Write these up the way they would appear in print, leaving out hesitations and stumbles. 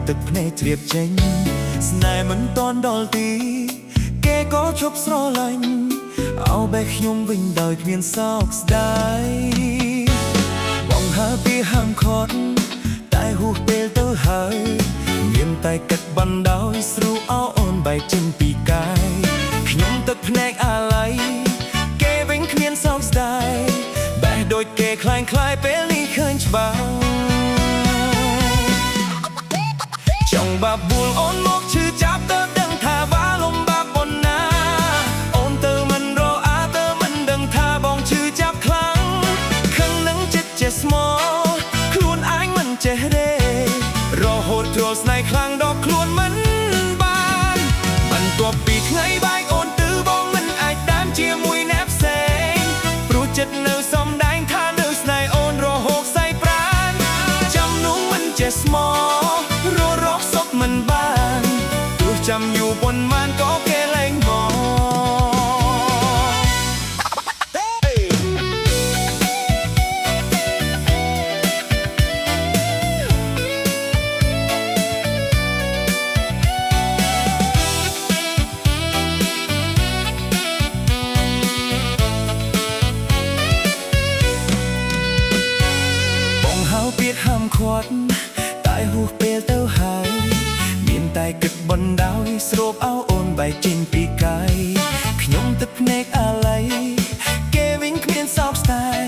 ទឹកភ្នែកជ្រាបចេញស្នេហ៍មិនតន់ដល់ទីគេក៏ឈប់ស្រឡាញ់អោបែកខ្ញុំវិញដោយគ្មានសោកស្ដាយបងហើពីហាមខត់តែហួសពេលទៅហើយមានតែកាត់បណ្ដោយស្រួលអោអូនបែកចេញពីកាយខ្ញុំទឹកភ្នែកអាឡ័យគេវិញគ្មានសោកស្ដាយបែកដូចគេคล้ายពេលនេះឃើញច្បាស់ចង់បាបួលអូនមកឈឺចាប់ទៅដឹងថាវាលំបាកប៉ុណ្ណាអូនទៅមិនរអាទៅមិនដឹងថាបងឈឺចាប់ខ្លាំងខឹងនឹងចិត្តចេះស្មោខ្លួនឯងមិនចេះរេរហូតទ្រស្នេហ៍ខ្លាំងដល់ខ្លួនមិនបានបន្ទាប់ពីថ្ងៃបែកអូនទៅបងមិនអាចដើមជាមួយអ្នកផ្សេងព្រោះចិត្តនៅសំដែងថានៅស្នេហ៍អូនរហូតសៃប្រានចាំនោះមិនចេះស្មោមិនបានទោះចាំយូរប៉ុន្មានក៏គេលែងមកបងហៅពាក្យហាមឃាត់តែហួសពេលទៅហើយតែគិតបណ្ដោយស្រូបអោអូនបែកចេញពីកាយខ្ញុំទឹកភ្នែកអាឡ័យគេវិញគ្មានសោកស្ដាយ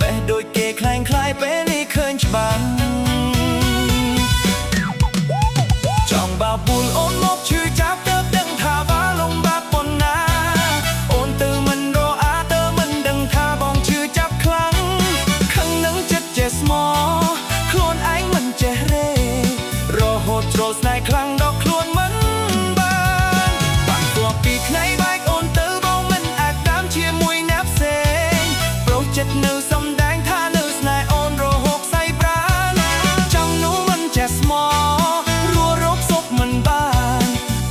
បែបដូចគេคล้ายពេលនេះឃើញច្បាស់ចង់បាបួលអូនមកឈឺចាប់ទៅដឹងថាវាលំបាកប៉ុណ្ណាអូនទៅមិនរអាទៅមិនដឹងថាបងឈឺចាប់ខ្លាំងខឹងនឹងចិត្តចេះស្មោខ្លួនឯងមិនចេះរេរហូតទ្រស្នេហ៍ខ្លាំងដល់ខ្លួនមិនបានបន្ទាប់ពីថ្ងៃបែកអូនទៅបងមិនអាចដើមជាមួយអ្នកផ្សេងប្រុសចិត្តនៅសំដែងថានៅស្នេហ៍អូនរហូតសៃប្រានចង់នោះមិនចេះស្មោរੂរកសុខមិនបាន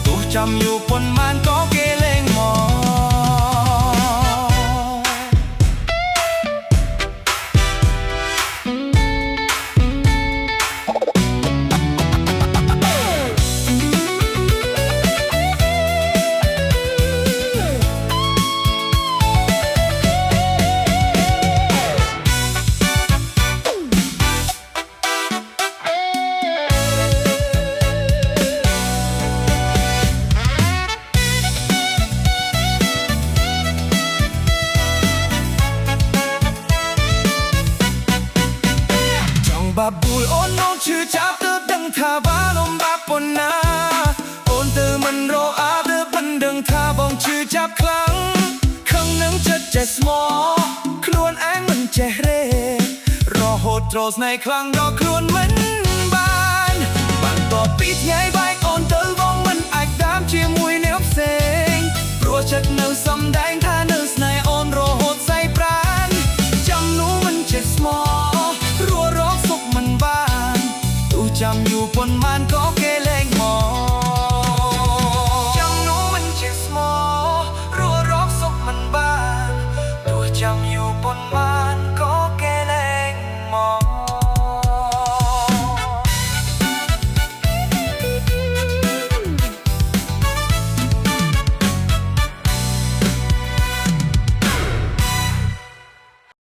ទោះចាំយូរប៉ុន្មានក៏គេលែងមកបាបួលអូនមកឈឺចាប់ទៅដឹងថាវាលំបាកប៉ុណ្ណាអូនទៅមិនរអាទៅមិនដឹងថាបងឈឺចាប់ខ្លាំងខឹងនឹងចិត្តចេះស្មោខ្លួនឯងមិនចេះរេរហូតទ្រស្នេហ៍ខ្លាំងដល់ខ្លួនមិនបានបន្ទាប់ពីថ្ងៃបែកអូនទៅបងមិនអាចដើមជាមួយអ្នកផ្សេងព្រោះចិត្តនៅសំដែងថានៅស្នេហ៍អូនរហូតសៃប្រានចាំនោះមិនចេះស្មោរកសុខមិនបានទោះចាំយូ